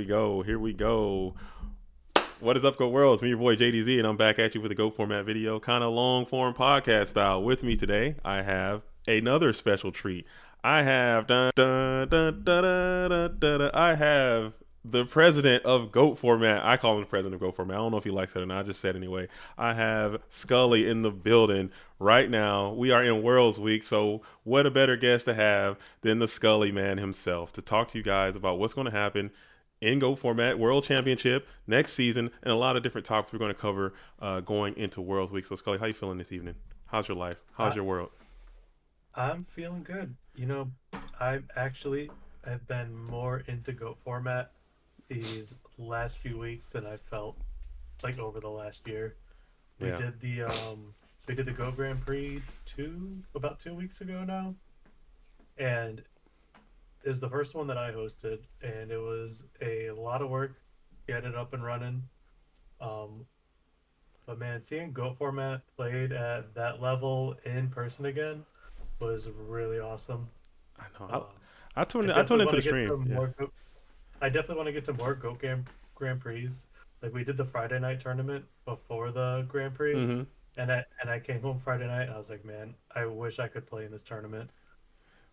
we go. Here we go. What is up, Go World? It's me, your boy JDZ, and I'm back at you with a Go format video, kind of long form podcast style. With me today, I have another special treat. I have I have the president of Goat format. I call him the president of Goat format. I don't know if he likes it or not. I just said anyway. I have Skully in the building right now. We are in Worlds Week, so what a better guest to have than the Skully man himself to talk to you guys about what's going to happen in Go format, World Championship next season, and a lot of different topics we're going to cover going into Worlds Week. So, Scully, how you feeling this evening? How's your life? How's I, your world? I'm feeling good. I actually have been more into GOAT format these last few weeks than I felt like over the last year. We Yeah. did the we did the GOAT Grand Prix about 2 weeks ago now, and it was the first one that I hosted, and it was a lot of work getting it up and running. Um, but man, seeing GOAT format played at that level in person again was really awesome. I know. Um, I I tuned definitely into want the to get stream. to Yeah. more. I definitely want to get to more Grand Prix. Like we did the Friday night tournament before the Grand Prix, Mm-hmm. and I came home Friday night and I was like, man, I wish I could play in this tournament.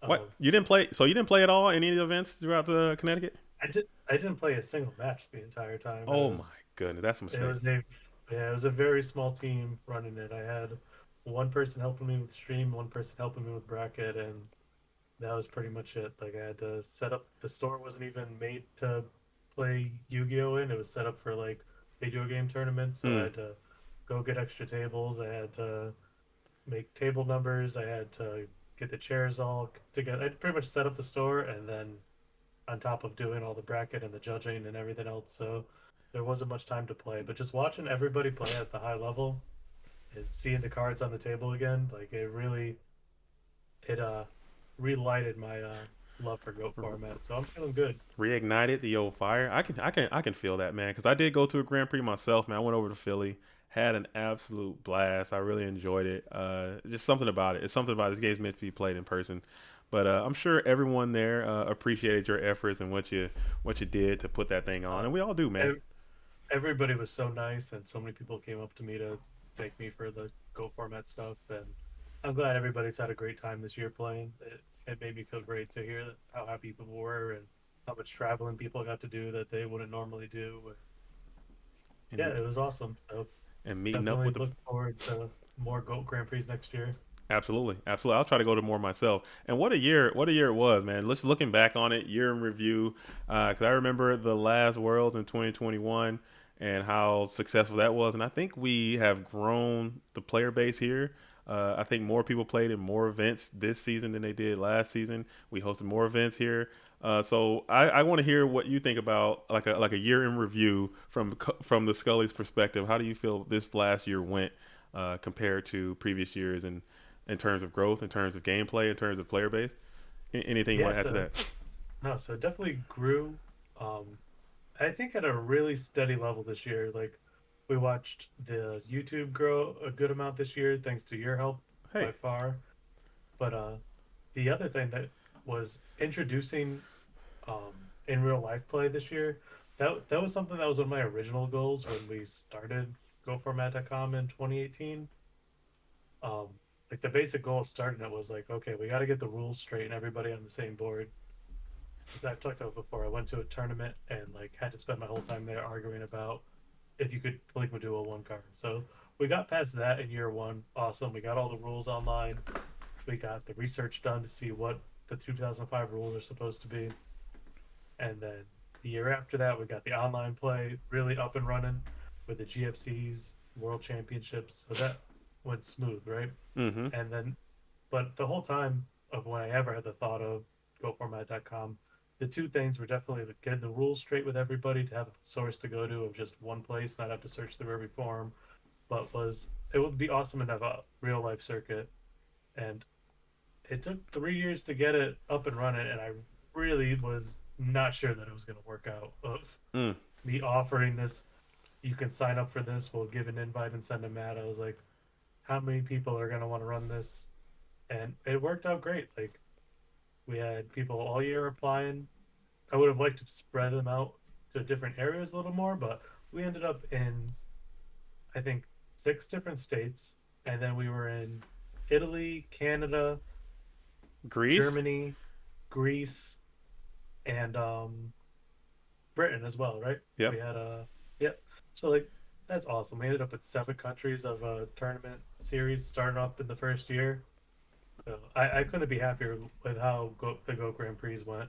What Um, you didn't play? So you didn't play at all in any of the events throughout the Connecticut? I didn't play a single match the entire time. Oh my goodness, that's a It mistake. was a yeah, it was a very small team running it. I had one person helping me with stream, one person helping me with bracket, and that was pretty much it. Like I had to set up the store wasn't even made to play Yu-Gi-Oh in. It was set up for like video game tournaments, so I Hmm. had to go get extra tables. I had to make table numbers. I had to get the chairs all together. I pretty much set up the store and then on top of doing all the bracket and the judging and everything else. So there wasn't much time to play, but just watching everybody play at the high level and seeing the cards on the table again, like it relighted my love for Goat format. So I'm feeling good. Reignited the old fire. I can feel that, man. Because I did go to a Grand Prix myself, man. I went over to Philly, had an absolute blast. I really enjoyed it. Just something about it. It's something about this game's meant to be played in person. But I'm sure everyone there appreciated your efforts and what you did to put that thing on, Uh, and we all do, man. ev- Everybody was so nice, and so many people came up to me to thank me for the Goat format stuff. And I'm glad everybody's had a great time this year playing. It made me feel great to hear how happy people were and how much traveling people got to do that they wouldn't normally do. Yeah, And it was awesome. So meeting up definitely with the look forward to more Goat Grand Prix next year. Absolutely, absolutely. I'll try to go to more myself. And what a year! What a year it was, man. Let's looking back on it, year in review. Because I remember the last Worlds in 2021 and how successful that was. And I think we have grown the player base here. I think more people played in more events this season than they did last season. We hosted more events here. So I want to hear what you think about like a year in review from the Scully's perspective. How do you feel this last year went compared to previous years, and in terms of growth, in terms of gameplay, in terms of player base? Anything you Yeah, want to add to so that? no, so it definitely grew. Um, I think at a really steady level this year. Like we watched the YouTube grow a good amount this year, thanks to your help by Hey, far. But the other thing that was introducing in real life play this year, that was something that was one of my original goals when we started GoFormat.com in 2018. Um, like the basic goal of starting it was like, okay, we got to get the rules straight and everybody on the same board. As I've talked about before, I went to a tournament and like had to spend my whole time there arguing about if you could Liquid Duo one card. So we got past that in year one. Awesome. We got all the rules online. We got the research done to see what the 2005 rules are supposed to be. And then the year after that, we got the online play really up and running with the GFCs, World Championships. So that went smooth, right? mm-hmm. And then, but the whole time of when I ever had the thought of goformat.com, the two things were definitely getting the rules straight with everybody to have a source to go to of just one place, not have to search through every forum. But was it would be awesome to have a real life circuit. And it took 3 years to get it up and running, and I really was not sure that it was going to work out. Of Mm. me offering this, you can sign up for this. We'll give an invite and send a mat. I was like, how many people are going to want to run this? And it worked out great. Like we had people all year applying. I would have liked to spread them out to different areas a little more, but we ended up in, I think, six different states, and then we were in Italy, Canada, Greece. Germany, Greece, and Britain as well, right? We Yep. had a yep. So like that's awesome. We ended up with seven countries of a tournament series starting up in the first year. So I couldn't be happier with how the Go Grand Prix went.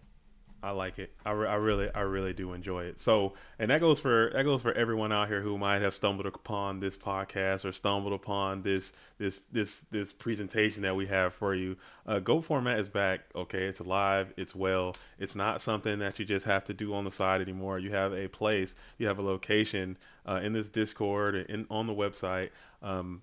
I like it. I really do enjoy it. So, and that goes for everyone out here who might have stumbled upon this podcast or stumbled upon this presentation that we have for you. Go format is back. Okay, it's alive. It's well. It's not something that you just have to do on the side anymore. You have a place. You have a location in this Discord and on the website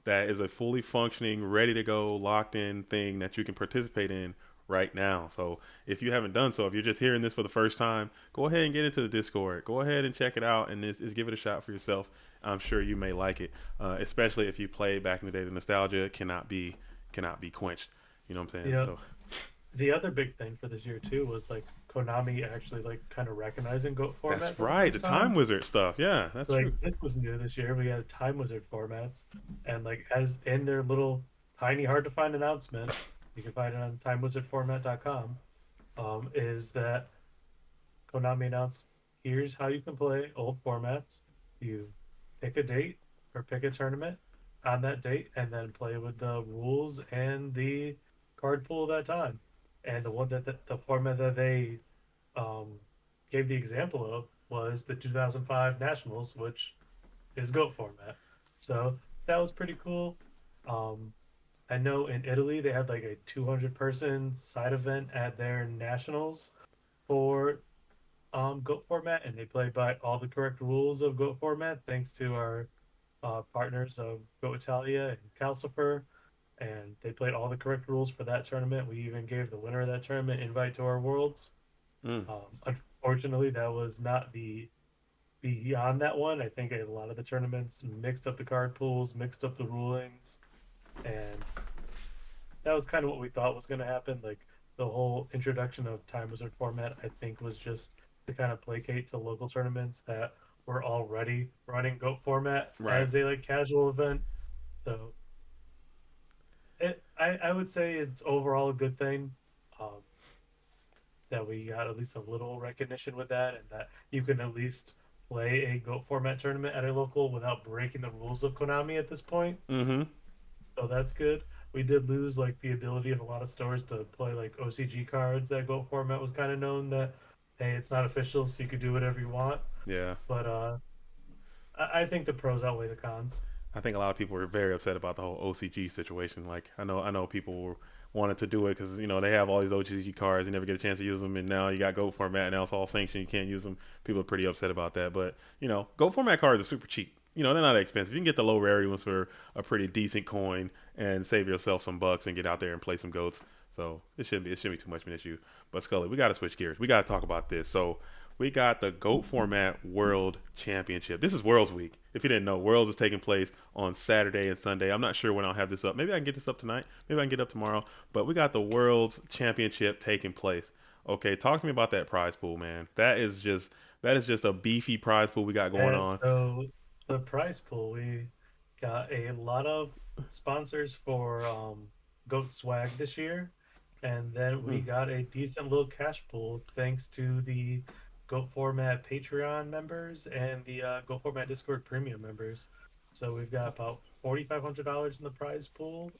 that is a fully functioning, ready to go, locked in thing that you can participate in right now. So if you haven't done so, if you're just hearing this for the first time, go ahead and get into the Discord. Go ahead and check it out and just give it a shot for yourself. I'm sure you may like it, especially if you played back in the day. The nostalgia cannot be quenched. You know what I'm You saying? know, So the other big thing for this year too was like Konami actually like kind of recognizing GOAT format that's for the right. The first Time time. Wizard stuff. Yeah, that's So like true. this was new this year. We had Time Wizard formats, and like as in their little tiny hard to find announcement, you can find it on timewizardformat.com. Is that Konami announced, here's how you can play old formats. You pick a date or pick a tournament on that date and then play with the rules and the card pool of that time. And the one that the format that they um, gave the example of was the 2005 Nationals, which is GOAT format. So that was pretty cool. Um, I know in Italy they had like a 200-person side event at their Nationals for Goat format, and they play by all the correct rules of Goat format, thanks to our partners of Goat Italia and Calcifer. And they played all the correct rules for that tournament. We even gave the winner of that tournament invite to our worlds. Mm, Unfortunately, that was not the beyond that one. I think a lot of the tournaments mixed up the card pools, mixed up the rulings, and that was kind of what we thought was going to happen. Like the whole introduction of Time Wizard format, I think, was just to kind of placate to local tournaments that were already running Goat format right. as a like casual event. So I would say it's overall a good thing um, that we got at least a little recognition with that, and that you can at least play a Goat format tournament at a local without breaking the rules of Konami at this point. Mm-hmm. So that's good. We did lose like the ability of a lot of stores to play like OCG cards. That Go format was kind of known that hey, it's not official, so you could do whatever you want. Yeah. But I think the pros outweigh the cons. I think a lot of people were very upset about the whole OCG situation. Like I know people were, wanted to do it because they have all these OCG cards, you never get a chance to use them, and now you got Go format, and now it's all sanctioned, you can't use them. People are pretty upset about that, but Go format cards are super cheap. They're not expensive. You can get the low rarity ones for a pretty decent coin and save yourself some bucks and get out there and play some goats. So it shouldn't be too much of an issue. But Skully, we got to switch gears. We got to talk about this. So we got the GOAT Format World Championship. This is Worlds Week. If you didn't know, Worlds is taking place on Saturday and Sunday. I'm not sure when I'll have this up. Maybe I can get this up tonight. Maybe I can get it up tomorrow. But we got the Worlds Championship taking place. Okay, talk to me about that prize pool, man. That is just a beefy prize pool we got going And on. so the prize pool, we got a lot of sponsors for Goat Swag this year. And then we Mm, got a decent little cash pool thanks to the Goat Format Patreon members and the Goat Format Discord Premium members. So we've got about $4,500 in the prize pool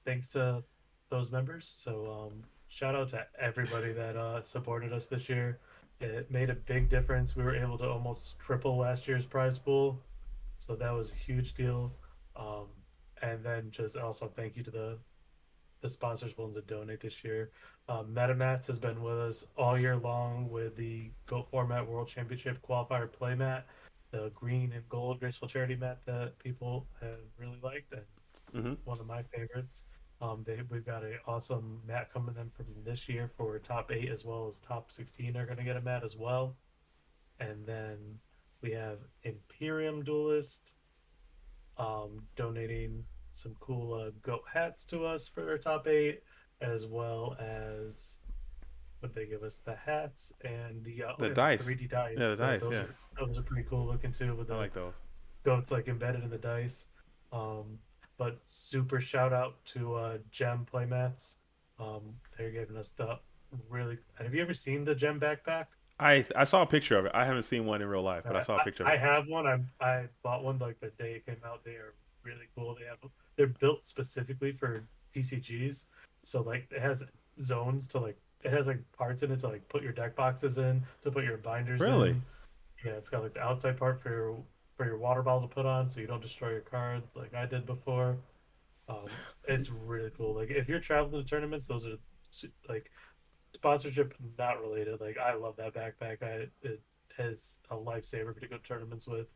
thanks to those members. So shout out to everybody that supported us this year. It made a big difference. We were able to almost triple last year's prize pool, so that was a huge deal. Um, and then just also thank you to the sponsors willing to donate this year. MetaMats has been with us all year long with the Go Format World Championship qualifier playmat, the green and gold graceful charity mat that people have really liked, and mm-hmm. one of my favorites. We've got a awesome mat coming in from this year for top eight as well as top 16 are going to get a mat as well. And then we have Imperium Duelist donating some cool goat hats to us for their top eight, as well as what they give us, the hats and the oh The yeah, the dice. 3D dice. Yeah, the Yeah, dice. Yeah, those are pretty cool looking too, with I the like those. goats like embedded in the dice. Um, but super shout out to Gem Playmats. They're giving us the really. Have you ever seen the Gem backpack? I saw a picture of it. I haven't seen one in real life, but I Uh, saw a picture of I it. have one. I bought one like the day it came out. They are really cool. They're built specifically for PCGs. So like it has zones to like it has like parts in it to like put your deck boxes in, to put your binders Really? in. Yeah, it's got like the outside part for your water bottle to put on so you don't destroy your cards like I did before. It's really cool. Like if you're traveling to tournaments, those are like sponsorship not related. Like I love that backpack. It has a lifesaver to go to tournaments with.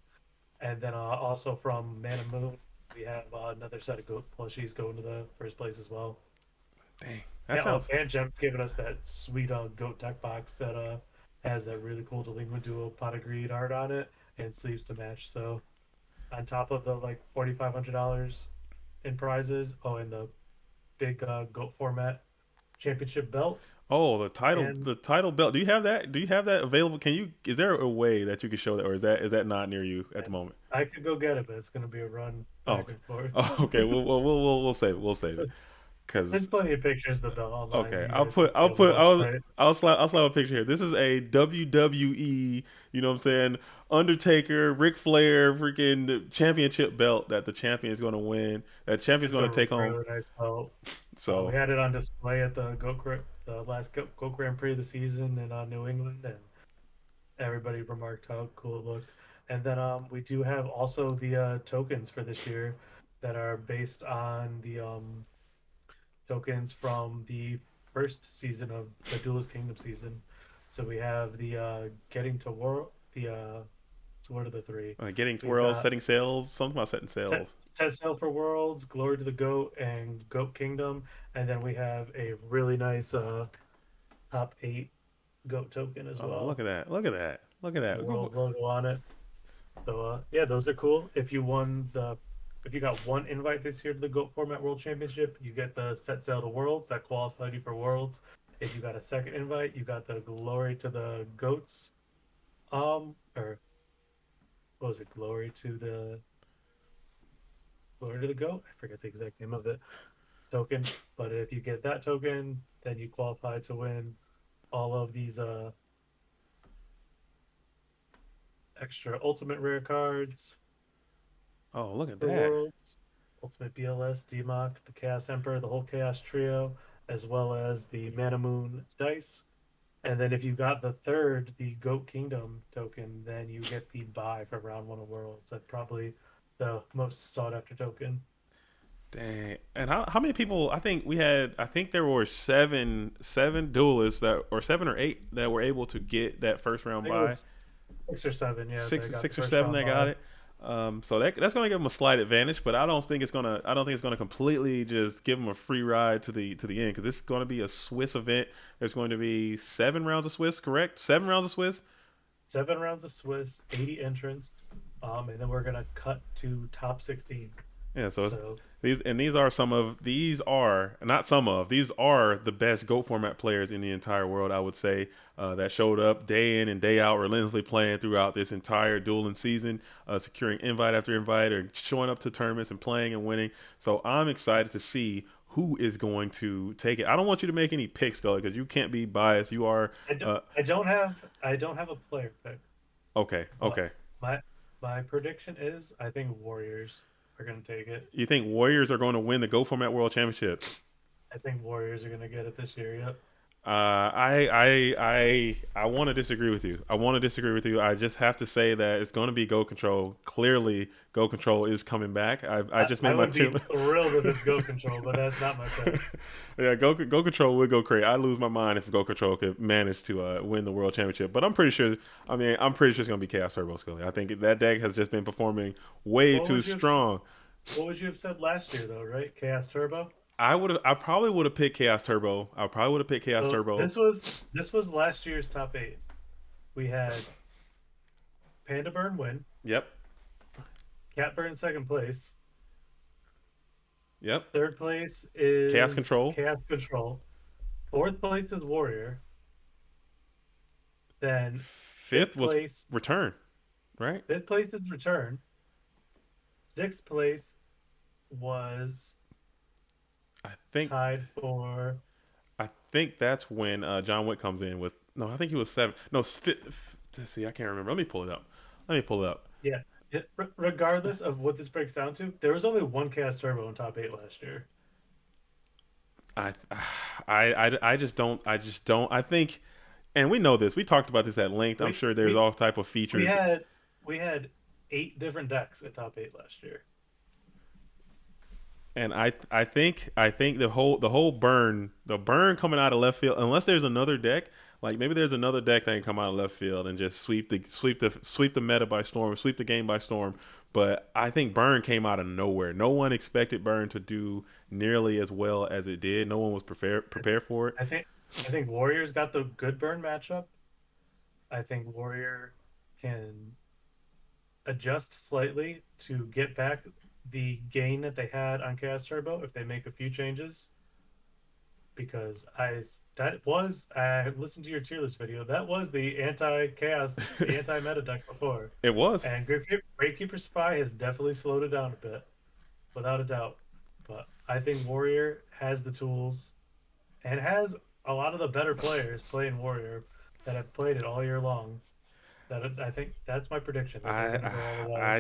And then also from Man and Moon, we have another set of goat plushies going to the first place as well. Dang, that Yeah, oh, sounds. and Jem's giving us that sweet goat deck box that has that really cool Delinquent Duo Pot of Greed art on it and sleeves to match. So on top of the like $4,500 in prizes, oh, and the big goat format championship belt, Oh, and the title belt. Do you have that? Do you have that available? Can you? Is there a way that you can show that, or is that not near you at the moment? I could go get it, but it's gonna be a run Oh, back okay. and forth. Oh, okay. We'll save it. We'll save it. There's Cause plenty of pictures of the belt online. okay, You guys can see on the website. I'll slap a picture here. This is a WWE. You know what I'm saying? Undertaker, Ric Flair, freaking championship belt that the champion is going to win. That champion's It's going a to take home. really nice belt. We So had it on display at the last Goat Grand Prix of the season in New England, and everybody remarked how cool it looked. And then we do have also the tokens for this year that are based on the tokens from the first season of the Duelist Kingdom season. So we have the getting to war the so what are the three? getting We've twirls, got setting sails, something about setting set sails. set sail for worlds, glory to the goat, and goat kingdom, and then we have a really nice top eight goat token as Oh, look well. at that! Look at that! Look at The that! world's logo on it. So yeah, those are cool. If you got one invite this year to the Goat Format World Championship, you get the set sail to Worlds that qualified you for Worlds. If you got a second invite, you got the glory to the goats. Or what was it? Glory to the goat. I forget the exact name of it token. But if you get that token, then you qualify to win all of these extra ultimate rare cards Oh, look at for that! Worlds, Ultimate BLS, DMOC, the Chaos Emperor, the whole Chaos Trio, as well as the Mana Moon dice. And then if you got the third, the Goat Kingdom token, then you get the buy for round one of Worlds. That's probably the most sought after token. Dang. And how many people? I think we had. I think there were seven duelists that, or seven or eight that were able to get that first I round think it bye. was 6 or 7, yeah, that got the Six or first seven round that got buy. it. So that's going to give them a slight advantage, but I don't think it's going to completely just give them a free ride to the end because this is going to be a Swiss event. There's going to be 7 rounds of Swiss, correct? 7 rounds of Swiss. 7 rounds of Swiss, 80 entrants, and then we're gonna cut to top 16. Yeah, so it's, So these are some of these are not some of these are the best Go format players in the entire world. I would say that showed up day in and day out, relentlessly playing throughout this entire dueling season, securing invite after invite, or showing up to tournaments and playing and winning. So I'm excited to see who is going to take it. I don't want you to make any picks, Skully, because you can't be biased. You are I don't have a player pick, okay. but Okay. my my prediction is I think Warriors are gonna take it. You think Warriors are going to win the Go Format World Championship? I think Warriors are gonna get it this year. Yep. I want to disagree with you. I want to disagree with you. I just have to say that it's going to be Go Control. Clearly, Go Control is coming back. I just I made my would two. be thrilled if it's Go Control, but that's not my pick. Yeah, Go Control would go crazy. I'd lose my mind if Go Control could manage to win the World Championship. But I'm pretty sure. I mean, I'm pretty sure it's going to be Chaos Turbo Scully. I think that deck has just been performing way What too would you have strong. What would you have said last year though, right? Chaos Turbo. I probably would have picked Chaos Turbo. I probably would have picked Chaos So Turbo. this was last year's top eight. We had Panda Burn win, Yep. Cat Burn second place, Yep. third place Chaos is Control. Chaos Control, fourth place is Warrior, Then Fifth fifth was place, return, right? fifth place is return. Sixth place was I think tied for I think that's when John Wick comes in with. No, I think he was seven. No, let's see, I can't remember. Let me pull it up. Let me pull it up. yeah. Regardless of what this breaks down to, there was only one Chaos Turbo in top eight last year. I, I just don't. I just don't. I think, and we know this. We talked about this at length. I'm We sure there's we all type of we features. had we had eight different decks at top eight last year. And I think the whole burn coming out of left field, unless there's another deck, like maybe there's another deck that can come out of left field and just sweep the meta by storm, sweep the game by storm. But I think burn came out of nowhere. No one expected burn to do nearly as well as it did. No one was prepared for it. I think I think Warriors got the good burn matchup. I think Warrior can adjust slightly to get back the gain that they had on Chaos Turbo if they make a few changes. Because I listened to your tier list video. That was the anti chaos, the anti meta deck before, It was. and Gravekeeper Spy has definitely slowed it down a bit, without a doubt. But I think Warrior has the tools and has a lot of the better players playing Warrior that have played it all year long. That I think that's my prediction that they're I, going to go all the way.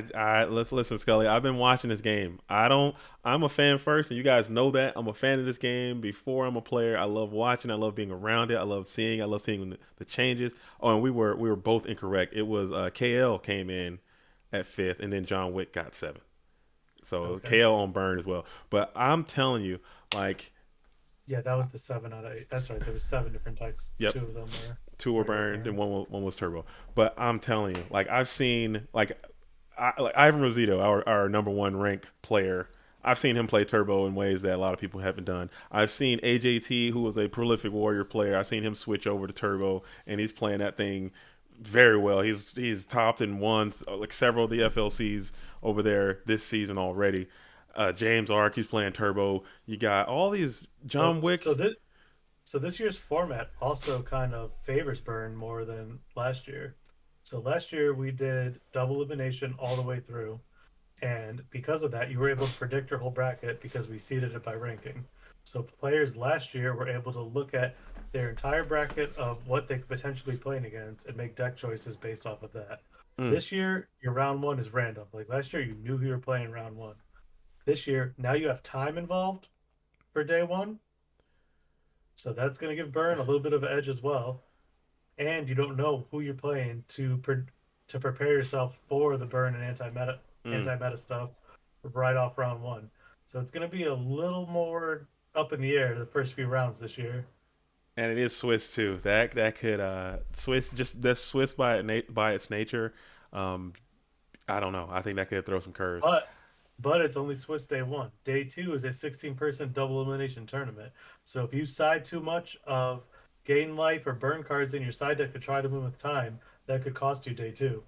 let's listen, Scully. I've been watching this game. I don't. I'm a fan first, and you guys know that. I'm a fan of this game before I'm a player. I love watching. I love being around it. I love seeing. I love seeing the changes. Oh, and we were both incorrect. It was KL came in at fifth, and then John Wick got seventh. So Okay, KL on burn as well. But I'm telling you, like, yeah, that was the 7 out of 8. That's right. There was seven different types. yep, Two of them were two were regular burned and burn. one was turbo. But I'm telling you, like I've seen like Ivan Rosito, our number one ranked player. I've seen him play turbo in ways that a lot of people haven't done. I've seen AJT, who was a prolific warrior player. I've seen him switch over to turbo, and he's playing that thing very well. He's topped and won like several of the FLCs over there this season already. James Ark, he's playing turbo. You got all these So John Wick. so this So this year's format also kind of favors burn more than last year. So last year we did double elimination all the way through, and because of that, you were able to predict your whole bracket because we seeded it by ranking. So players last year were able to look at their entire bracket of what they could potentially be playing against and make deck choices based off of that. Mm, This year, your round one is random. Like last year, you knew who you were playing round one. This year, now you have time involved for day one, so that's going to give Burn a little bit of an edge as well. And you don't know who you're playing to prepare yourself for the Burn and mm. anti meta stuff right off round one. So it's going to be a little more up in the air the first few rounds this year. And it is Swiss too. That could Swiss, just that's Swiss by its nature. Um, I don't know. I think that could throw some curves. But but it's only Swiss day one. Day two is a 16-person double elimination tournament. So if you side too much of gain life or burn cards in your side deck to try to win with time, that could cost you day two.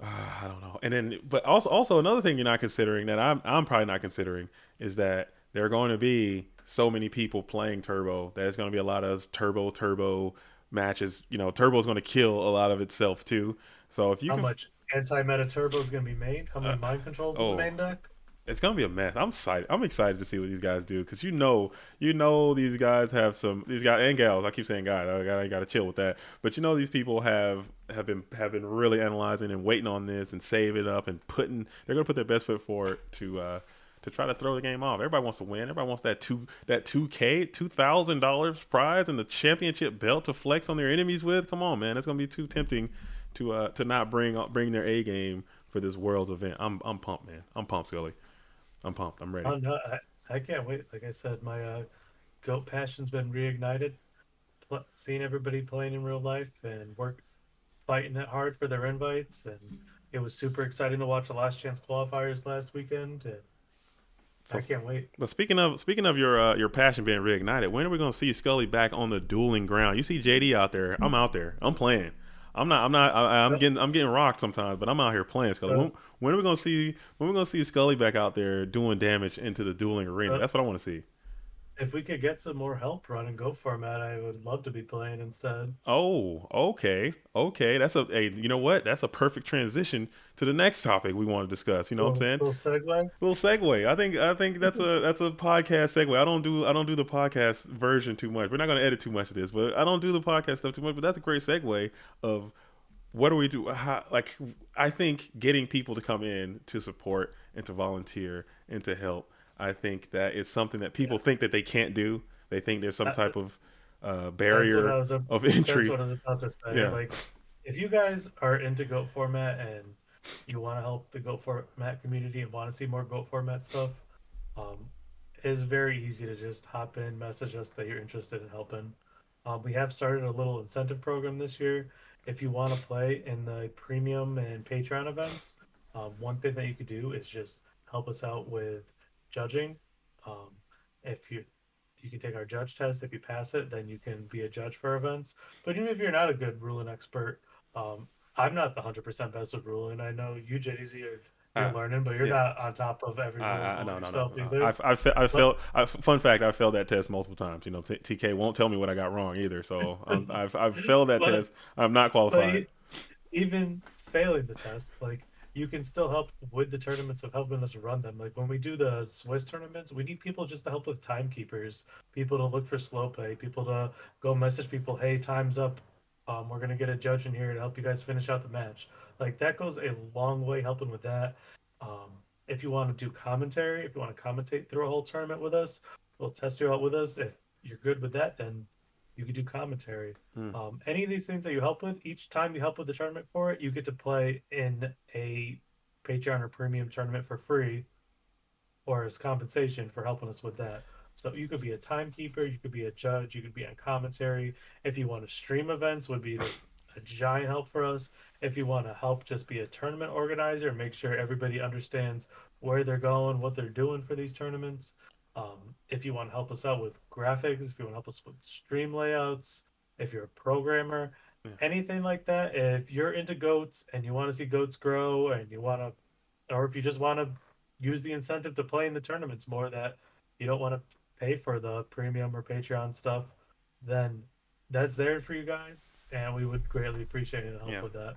I don't know. And then, but also another thing you're not considering that I'm probably not considering is that there are going to be so many people playing turbo that it's going to be a lot of turbo matches. Turbo is going to kill a lot of itself too. So if you How can, much anti-meta turbo is going to be made? How uh, many mind controls in the oh, main deck? it's gonna be a mess. I'm excited. I'm excited to see what these guys do because these guys have these guys and gals. I keep saying guys. I gotta chill with that. But these people have been really analyzing and waiting on this and saving up and putting. They're gonna put their best foot forward to try to throw the game off. Everybody wants to win. Everybody wants that 2K $2,000 prize and the championship belt to flex on their enemies with. Come on, man. It's gonna be too tempting to not bring their A game for this world's event. I'm pumped, man. I'm pumped, Scully. I'm pumped. I'm ready. Oh no, I can't wait. Like I said, my goat passion's been reignited. Seeing everybody playing in real life and fighting it hard for their invites, and it was super exciting to watch the last chance qualifiers last weekend. And So, I can't wait. but speaking of your passion being reignited, when are we gonna see Scully back on the dueling ground? You see JD out there. I'm out there. I'm playing. I'm not. I'm not. I'm So, getting rocked sometimes, but I'm out here playing Scully. so, When are we gonna see Scully back out there doing damage into the dueling arena? so That's what I want to see. if we could get some more help running Go format, I would love to be playing instead. Oh, okay, okay. That's a hey. You know what? That's a perfect transition to the next topic we want to discuss. You know what I'm saying? Little segue. Little segue. I think that's a podcast segue. I don't do the podcast version too much. We're not going to edit too much of this, but I don't do the podcast stuff too much. But that's a great segue of what do we do? How, like I think getting people to come in to support and to volunteer and to help. I think that is something that Yeah, people think that they can't do. They think there's some that, type of that's what I barrier was. of That's entry. what I was about to say. Yeah. Like, if you guys are into Goat format and you want to help the Goat format community and want to see more Goat format stuff, um, it's very easy to just hop in, message us that you're interested in helping. We have started a little incentive program this year. If you want to play in the premium and Patreon events, one thing that you could do is just help us out with judging. Um, if you can take our judge test. If you pass it, then you can be a judge for events. But even if you're not a good ruling expert, um, I'm not the 100% best with ruling. I know you, JDZ, you're Uh, learning, but you're yeah. not on top of every ruling rule No, no, no, yourself no. either. I But failed. Fun fact: I failed that test multiple times. You know, TK won't tell me what I got wrong either. So I've failed that but test. I'm not but qualified. even failing the test, like you can still help with the tournaments of helping us run them. Like when we do the Swiss tournaments, we need people just to help with timekeepers, people to look for slow play, people to go message people, hey, time's up. We're gonna get a judge in here to help you guys finish out the match. Like that goes a long way helping with that. Um, if you want to do commentary, if you want to commentate through a whole tournament with us, we'll test you out with us. If you're good with that, then you can do commentary. Hmm. Any of these things that you help with, each time you help with the tournament for it, you get to play in a Patreon or premium tournament for free or as compensation for helping us with that. So you could be a timekeeper, you could be a judge, you could be on commentary. If you want to stream events, would be a giant help for us. If you want to help just be a tournament organizer, make sure everybody understands where they're going, what they're doing for these tournaments. If you want to help us out with graphics, if you want to help us with stream layouts, if you're a programmer, Yeah. anything like that. If you're into goats and you want to see goats grow and you want to, or if you just want to use the incentive to play in the tournaments more that you don't want to pay for the premium or Patreon stuff, then that's there for you guys, and we would greatly appreciate any help Yeah. with that.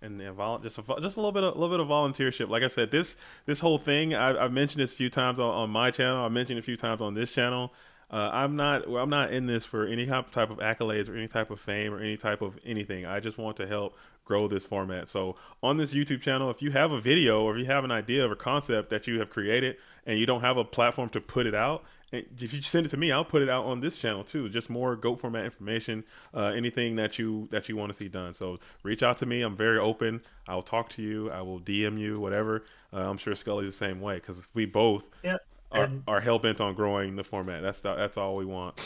And yeah, just a little bit of volunteership. Like I said, this whole thing I've mentioned this a few times on my channel. I mentioned it a few times on this channel. I'm not in this for any type of accolades or any type of fame or any type of anything. I just want to help grow this format. So on this YouTube channel, if you have a video or if you have an idea of a concept that you have created and you don't have a platform to put it out, and if you send it to me, I'll put it out on this channel too. Just more goat format information, anything that you want to see done. So reach out to me. I'm very open. I'll talk to you. I will DM you, whatever. I'm sure Skully's the same way because we both Yeah, are and are hell bent on growing the format. That's all we want.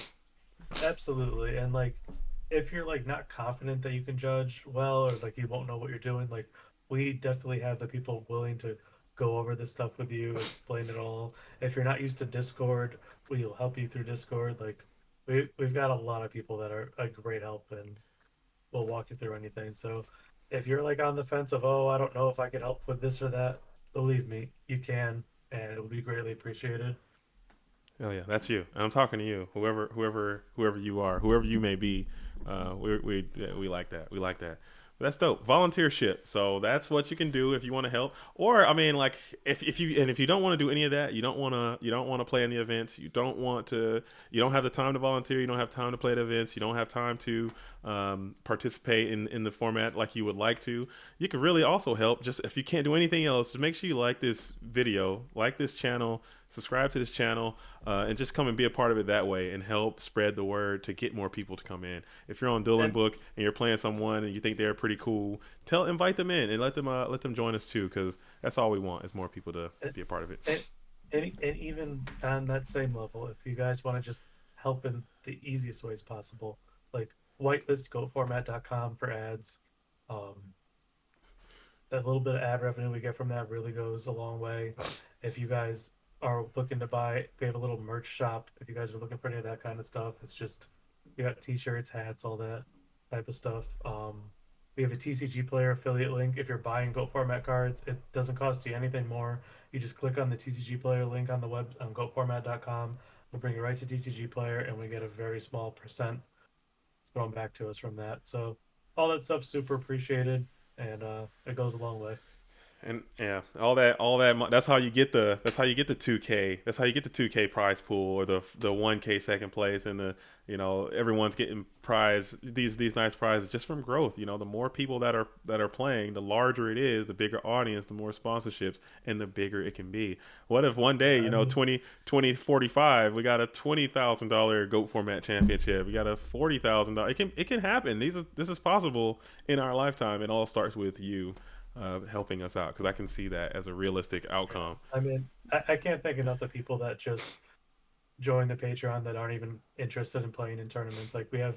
absolutely. And like, if you're like not confident that you can judge well, or like you won't know what you're doing, like we definitely have the people willing to go over this stuff with you, explain it all. If you're not used to Discord, we'll help you through Discord. Like we've got a lot of people that are a great help and will walk you through anything. So if you're like on the fence of, oh, I don't know if I could help with this or that, believe me, you can, and it will be greatly appreciated. Oh yeah, that's you. And I'm talking to you, whoever you are, whoever you may be. We like that. We like that. But that's dope. Volunteership. So that's what you can do if you want to help. Or I mean, like if you don't want to do any of that, you don't want to play any events. You don't have the time to volunteer. You don't have time to play at events. You don't have time to participate in the format like you would like to. You can really also help. Just if you can't do anything else, just make sure you like this video, like this channel, subscribe to this channel, and just come and be a part of it that way and help spread the word to get more people to come in. If you're on Dylan And Book and you're playing someone and you think they're pretty cool, invite them in and let them join us too, because that's all we want is more people to be a part of it. and, and even on that same level, if you guys want to just help in the easiest ways possible, like whitelist goatformat.com for ads. Um, that little bit of ad revenue we get from that really goes a long way. If you guys are looking to buy, we have a little merch shop. If you guys are looking for any of that kind of stuff, it's just we got t-shirts, hats, all that type of stuff. We have a TCG player affiliate link. If you're buying Goat format cards, it doesn't cost you anything more. You just click on the TCG player link on the web on goatformat.com. we bring it right to TCG Player, and we get a very small percent thrown back to us from that. So all that stuff's super appreciated, and it goes a long way. And yeah, that's how you get the 2K. That's how you get the 2K prize pool or the 1K second place and the everyone's getting these nice prizes just from growth. The more people that are playing, the larger it is, the bigger audience, the more sponsorships, and the bigger it can be. What if one day, Yeah, I mean, 2045, we got a $20,000 goat format championship. We got a $40,000. It can happen. This is possible in our lifetime. It all starts with you helping us out because I can see that as a realistic yeah. outcome. I mean, I can't think enough of people that just join the Patreon that aren't even interested in playing in tournaments. Like we have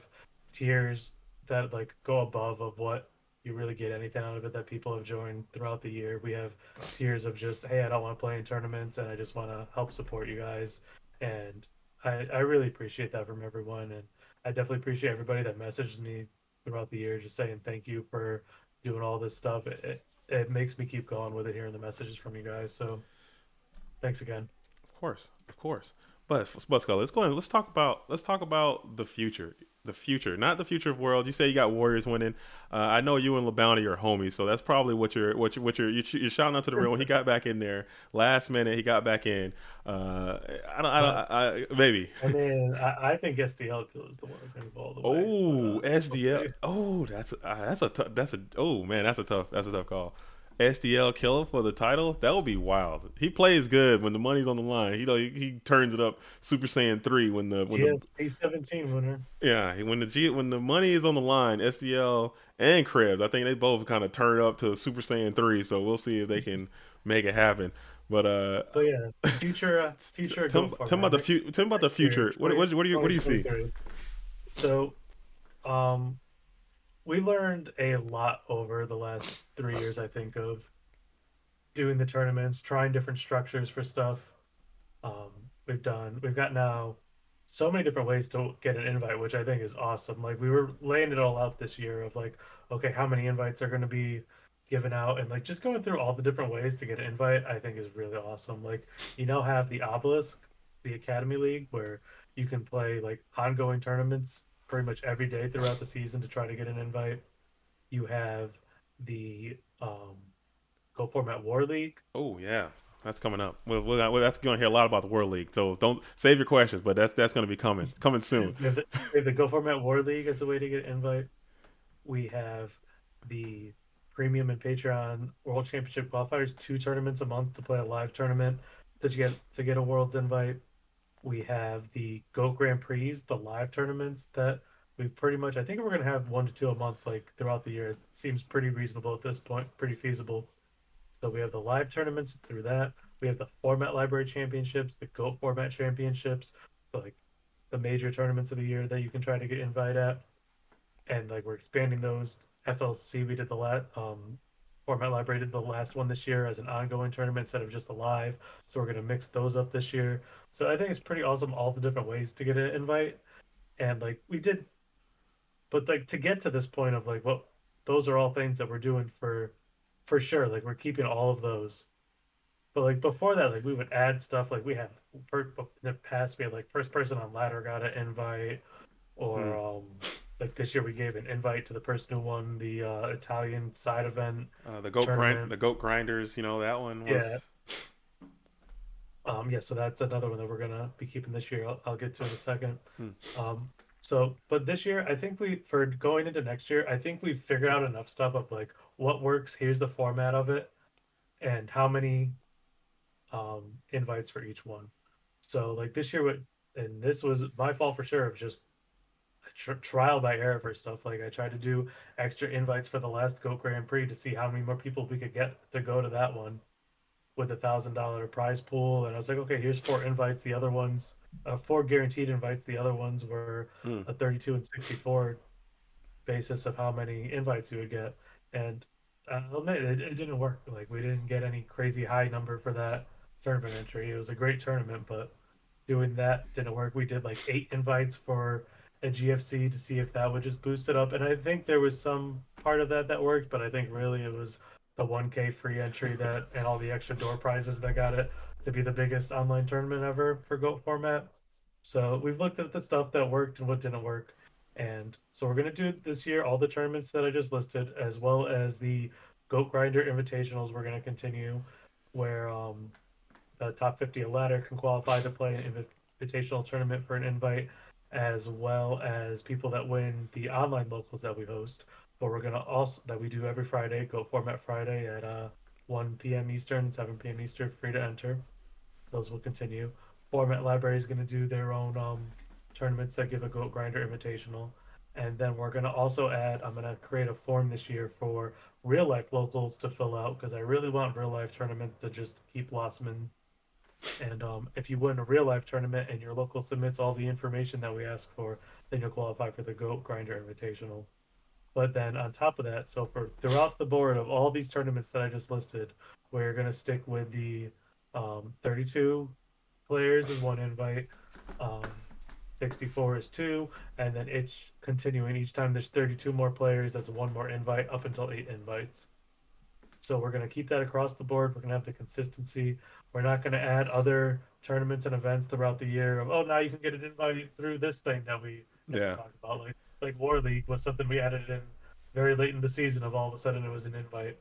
tiers that like go above of what you really get anything out of it that people have joined throughout the year. We have tiers of just, hey, I don't want to play in tournaments and I just want to help support you guys. And I really appreciate that from everyone. And I definitely appreciate everybody that messaged me throughout the year just saying thank you for doing all this stuff. It makes me keep going with it, hearing the messages from you guys. So thanks again. Of course, of course. But Scully, let's go in. Let's talk about the future. The future, not the future of world. You say you got Warriors winning. I know you and LeBounty are homies, so that's probably you're shouting out to the real one. He got back in there last minute. He got back in. I don't. But Maybe. I mean, I think SDL is the one that's going to go all the way, but Oh, we'll SDL. see. Oh, that's a oh man, that's a tough call. SDL killer for the title. That would be wild. He plays good when the money's on the line. He turns it up Super Saiyan 3 when the GFC 17 winner. yeah, when the money is on the line, SDL and Krebs, I think they both kind of turn up to Super Saiyan 3, so we'll see if they can make it happen. But So yeah, future tell, go me- tell me about format tell me about the next year, future. What 20, what do you see? 2023. So um, we learned a lot over the last 3 years, I think, of doing the tournaments, trying different structures for stuff. Um, we've got now so many different ways to get an invite, which I think is awesome. Like we were laying it all out this year of like, okay, how many invites are going to be given out, and like just going through all the different ways to get an invite, I think is really awesome. Like you now have the Obelisk, the Academy League, where you can play like ongoing tournaments pretty much every day throughout the season to try to get an invite. You have the Go Format War League. Oh yeah, that's coming up. That's going to hear a lot about the World League. So don't save your questions, but that's going to be coming soon. We have the Go Format War League as a way to get an invite. We have the Premium and Patreon World Championship qualifiers, two tournaments a month to play a live tournament to get a World's invite. We have the Go Grand Prix, the live tournaments that we've pretty much. I think we're gonna have 1 to 2 a month, like throughout the year. It seems pretty reasonable at this point, pretty feasible. So we have the live tournaments through that. We have the Format Library Championships, the Go Format Championships, like the major tournaments of the year that you can try to get invite at, and like we're expanding those. FLC, we did the Format Library did the last one this year as an ongoing tournament instead of just a live. So we're gonna mix those up this year. So I think it's pretty awesome all the different ways to get an invite. And like we did, but like to get to this point of like what those are all things that we're doing for sure. Like we're keeping all of those. But like before that, like we would add stuff. Like we had in the past, we had like first person on ladder got an invite, Hmm. or like this year we gave an invite to the person who won the Italian side event tournament. The goat grinders. That one was. Yeah, yeah. So that's another one that we're gonna be keeping this year. I'll get to in a second. Hmm. Um, but this year, I think for going into next year, I think we've figured out enough stuff of like what works. Here's the format of it, and how many invites for each one. So like this year, and this was my fault for sure of just trial by error for stuff. Like I tried to do extra invites for the last Go Grand Prix to see how many more people we could get to go to that one with $1,000 prize pool. And I was like, okay, here's four invites. The other ones, four guaranteed invites. The other ones were Hmm. a 32 and 64 basis of how many invites you would get. And I'll admit it didn't work. Like we didn't get any crazy high number for that tournament entry. It was a great tournament, but doing that didn't work. We did like 8 invites for a GFC to see if that would just boost it up. And I think there was some part of that that worked, but I think really it was the 1K free entry that and all the extra door prizes that got it to be the biggest online tournament ever for Goat format. So we've looked at the stuff that worked and what didn't work. And so we're going to do this year all the tournaments that I just listed, as well as the Goat Grinder Invitationals. We're going to continue where the top 50 a ladder can qualify to play an invitational tournament for an invite, as well as people that win the online locals that we host. But we're going to also, that we do every Friday, Goat Format Friday at 1 p.m. Eastern, 7 p.m. Eastern, free to enter. Those will continue. Format Library is going to do their own tournaments that give a Goat Grinder Invitational. And then we're going to also add, I'm going to create a form this year for real life locals to fill out because I really want real life tournaments to just keep blossoming. And if you win a real life tournament and your local submits all the information that we ask for, then you'll qualify for the Goat Grinder Invitational. But then on top of that, so for throughout the board of all these tournaments that I just listed, we're going to stick with the 32 players is one invite, um, 64 is two, and then each continuing each time there's 32 more players, that's one more invite up until eight invites. So we're going to keep that across the board. We're going to have the consistency. We're not going to add other tournaments and events throughout the year of, oh, now you can get an invite through this thing that we Yeah, talked about. Like War League was something we added in very late in the season of all of a sudden it was an invite.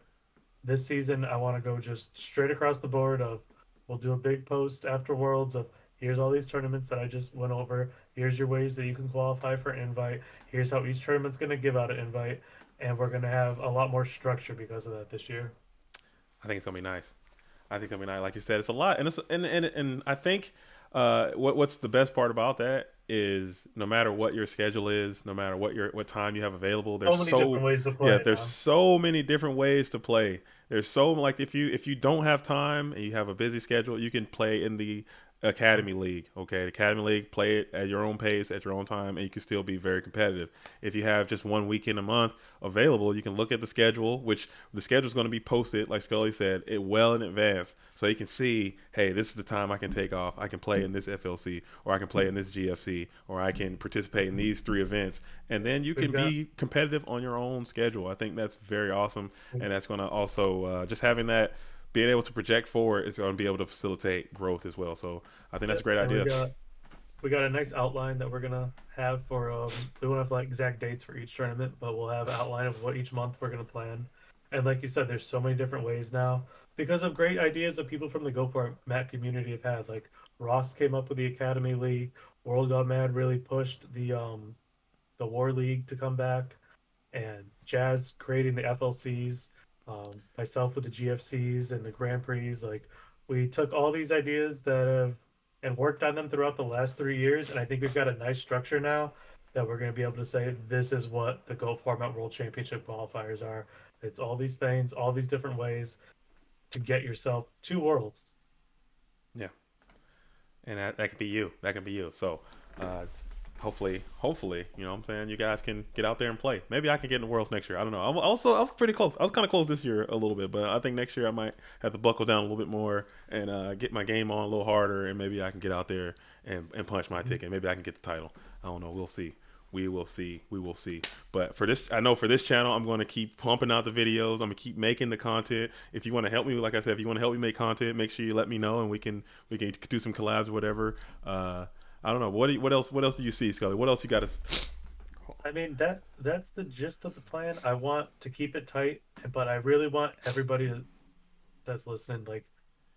This season I want to go just straight across the board of we'll do a big post after Worlds of here's all these tournaments that I just went over. Here's your ways that you can qualify for an invite. Here's how each tournament's going to give out an invite, and we're going to have a lot more structure because of that this year. I think it's gonna be nice. I think it's gonna be nice. Like you said, it's a lot, and and I think what's the best part about that is no matter what your schedule is, no matter what time you have available, So there's many different ways to yeah, play it there's now. so many different ways to play. There's so like if you don't have time and you have a busy schedule, you can play in the Academy League. Okay, the Academy League, play it at your own pace, at your own time, and you can still be very competitive. If you have just one weekend a month available, you can look at the schedule, which the schedule is going to be posted, like Skully said, it well in advance, so you can see, hey, this is the time I can take off. I can play in this FLC, or I can play in this GFC, or I can participate in these three events, and then you We've can got be competitive on your own schedule. I think that's very awesome, and that's going to also just having that being able to project forward is going to be able to facilitate growth as well. So I think that's a yep, great and idea. we got a nice outline that we're gonna have for we won't have like exact dates for each tournament, but we'll have an outline of what each month we're gonna plan. And like you said, there's so many different ways now because of great ideas that people from the Go for It Matt community have had. Like Ross came up with the Academy League, World Got Mad really pushed the War League to come back, and Jazz creating the FLCs, myself with the GFCs and the Grand Prix. Like we took all these ideas that have and worked on them throughout the last 3 years, and I think we've got a nice structure now that we're going to be able to say this is what the Go Format World Championship qualifiers are. It's all these things, all these different ways to get yourself to Worlds. Yeah, and that could be you. That could be you. So uh, hopefully, you know what I'm saying, you guys can get out there and play. Maybe I can get in the Worlds next year. I don't know. I was pretty close. I was kind of close this year a little bit, but I think next year I might have to buckle down a little bit more and get my game on a little harder, and maybe I can get out there and punch my Mhm. ticket. Maybe I can get the title. I don't know. We'll see. We will see. We will see. But for this, I know for this channel, I'm going to keep pumping out the videos. I'm going to keep making the content. If you want to help me, like I said, if you want to help me make content, make sure you let me know, and we can do some collabs or whatever. I don't know. What else do you see, Scully? What else you got to? I mean that's the gist of the plan. I want to keep it tight, but I really want everybody that's listening like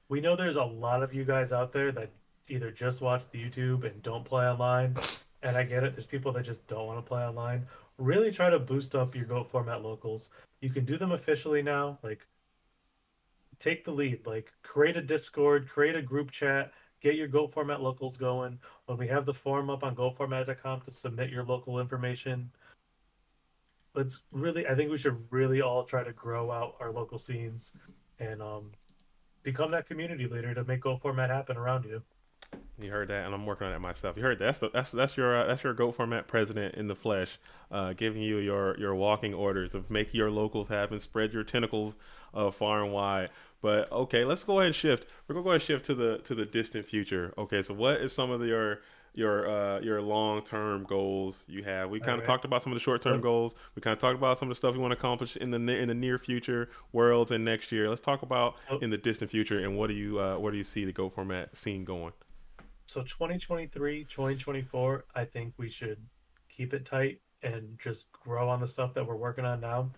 we know there's a lot of you guys out there that either just watch the YouTube and don't play online. And I get it. There's people that just don't want to play online. Really try to boost up your Goat format locals. You can do them officially now. Like, take the lead. Like, create a Discord, create a group chat, get your Goat format locals going. When we have the form up on goatformat.com to submit your local information, let's really, I think we should really all try to grow out our local scenes and become that community leader to make Goat format happen around you. You heard that, and I'm working on that myself. You heard that. That's your Goat Format president in the flesh, giving you your walking orders of make your locals happen, spread your tentacles far and wide. But okay, let's go ahead and shift. We're gonna go ahead and shift to the distant future. Okay, so what is some of your long term goals you have? We All kind of right. talked about some of the short term Let, goals. We kind of talked about some of the stuff we want to accomplish in the near future, worlds, and next year. Let's talk about oh, in the distant future and what do you see the Go Format scene going? So 2023, 2024, I think we should keep it tight and just grow on the stuff that we're working on now.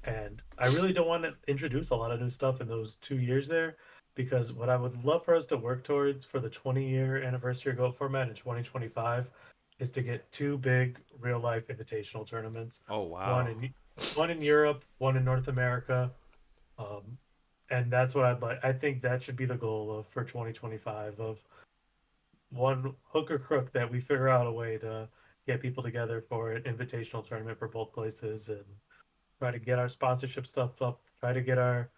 And I really don't want to introduce a lot of new stuff in those 2 years there, because what I would love for us to work towards for the 20-year anniversary of Goat format in 2025 is to get two big real life invitational tournaments, Oh one wow. in one in Europe, one in North America. Um, and that's what I'd like. I think that should be the goal of for 2025 of one hook or crook that we figure out a way to get people together for an invitational tournament for both places and try to get our sponsorship stuff up, try to get our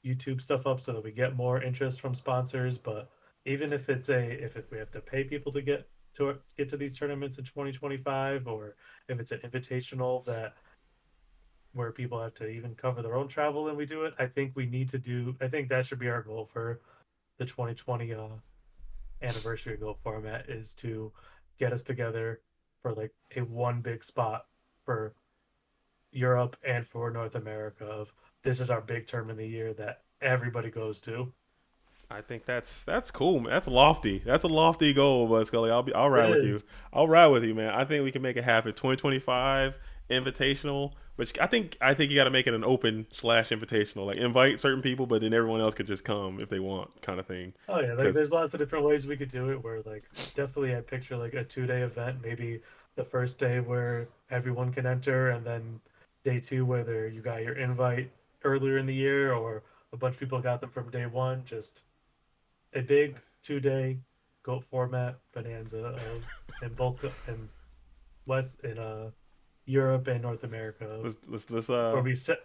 YouTube stuff up so that we get more interest from sponsors. But even if it's if we have to pay people to get to these tournaments in 2025, or if it's an invitational that where people have to even cover their own travel and we do it, I think we need to do. I think that should be our goal for the 2020 anniversary goal format is to get us together for like a one big spot for Europe and for North America of this is our big term in the year that everybody goes to. I think that's cool, man. That's lofty. That's a lofty goal, but Scully, I'll It ride with you. is. I'll ride with you, man. I think we can make it happen. 2025 invitational, which I think you got to make it an open slash invitational. Like invite certain people, but then everyone else could just come if they want, kind of thing. Oh yeah, like Because there's lots of different ways we could do it where like definitely I picture like a 2 day event, maybe the first day where everyone can enter and then day two whether you got your invite earlier in the year or a bunch of people got them from day one, just a big 2 day goat format bonanza of in both in West in Europe and North America of let's where we set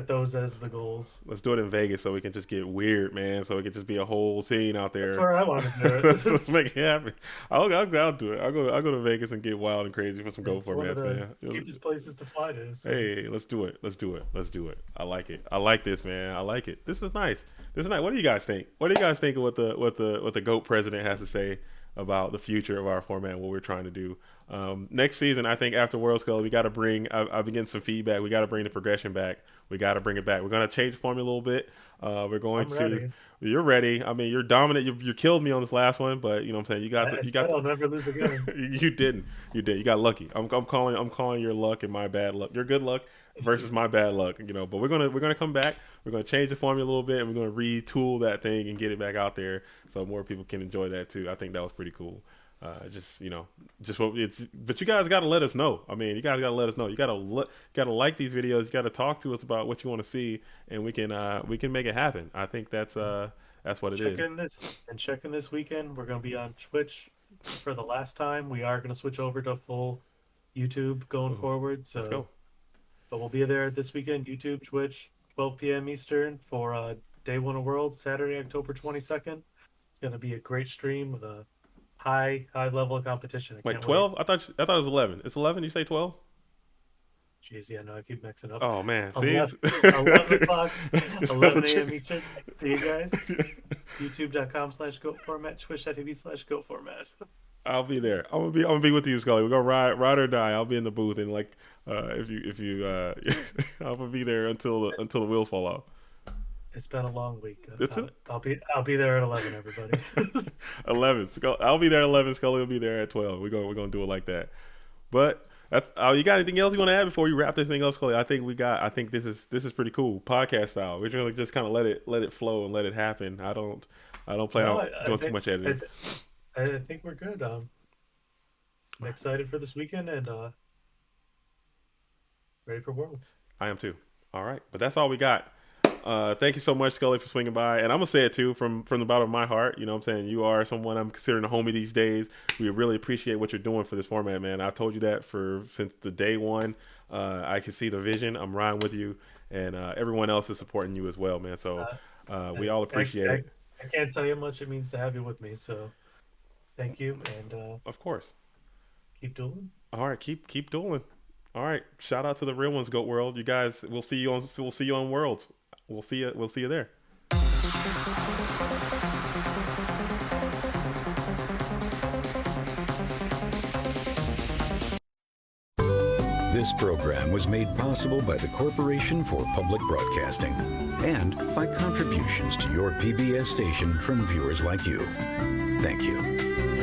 those as the goals. let's do it in Vegas so we can just get weird, man. So it can just be a whole scene out That's there. where I want to do it. let's make it happen. I'll do it. I'll go to Vegas and get wild and crazy for some go It's one of formats, the man. cheapest places to fly to. So Hey, let's do it. Let's do it. Let's do it. I like it. I like this, man. I like it. This is nice. This is nice. What do you guys think? What do you guys think of what the GOAT president has to say about the future of our format and what we're trying to do? Next season, I think after World Skull, we got to bring. I've been getting some feedback. We got to bring the progression back. We got to bring it back. We're going to change the formula a little bit. We're going I'm to. ready. You're ready. I mean, you're dominant. You killed me on this last one, but you know what I'm saying. You got the. I You said got the. I'll never lose again. You didn't. You did. You got lucky. I'm calling. I'm calling your luck and my bad luck. Your good luck versus my bad luck. You know. But we're gonna come back. We're gonna change the formula a little bit, and we're gonna retool that thing and get it back out there so more people can enjoy that too. I think that was pretty cool. Just just what it's. But you guys got to let us know. I mean, you guys got to let us know. You got to like these videos. You got to talk to us about what you want to see, and we can make it happen. I think that's what it is. Checking this weekend. We're gonna be on Twitch for the last time. We are gonna switch over to full YouTube going Ooh, forward. let's So, go. but we'll be there this weekend. YouTube, Twitch, 12 p.m. Eastern for Day One of Worlds, Saturday, October 22nd. It's gonna be a great stream with a high level of competition. I Wait, can't wait. 12? I thought it was 11. It's 11. You say 12? Jeez, yeah, no, I keep mixing up. Oh man, see, 11, 11 o'clock, Just have to 11 check. a.m. Eastern. See you guys. YouTube.com/goatformat, twitch.tv/goatformat. I'll be there. I'm gonna be with you, Scully. We're gonna ride or die. I'll be in the booth and like if you I'm gonna be there until the wheels fall off. It's been a long week. That's it. I'll be there at 11, everybody. 11. I'll be there at 11. Scully will be there at 12. We're gonna do it like that. But that's you got anything else you want to add before you wrap this thing up, Scully? I think this is pretty cool podcast style. We're gonna just kind of let it flow and let it happen. I don't plan No, on doing too much I, editing. th- I think we're good. I'm excited for this weekend and ready for Worlds. I am too. All right, but that's all we got. Thank you so much, Scully, for swinging by. And I'm gonna say it too from the bottom of my heart. You know what I'm saying? You are someone I'm considering a homie these days. We really appreciate what you're doing for this format, man. I've told you that since the day one. I can see the vision. I'm riding with you, and everyone else is supporting you as well, man. So Uh, we I, all I, appreciate I, it. I can't tell you how much it means to have you with me. So thank you and Of course. keep doing. All right, keep dueling. All right, shout out to the real ones, Goat World. You guys, we'll see you on Worlds. We'll see you there. This program was made possible by the Corporation for Public Broadcasting and by contributions to your PBS station from viewers like you. Thank you.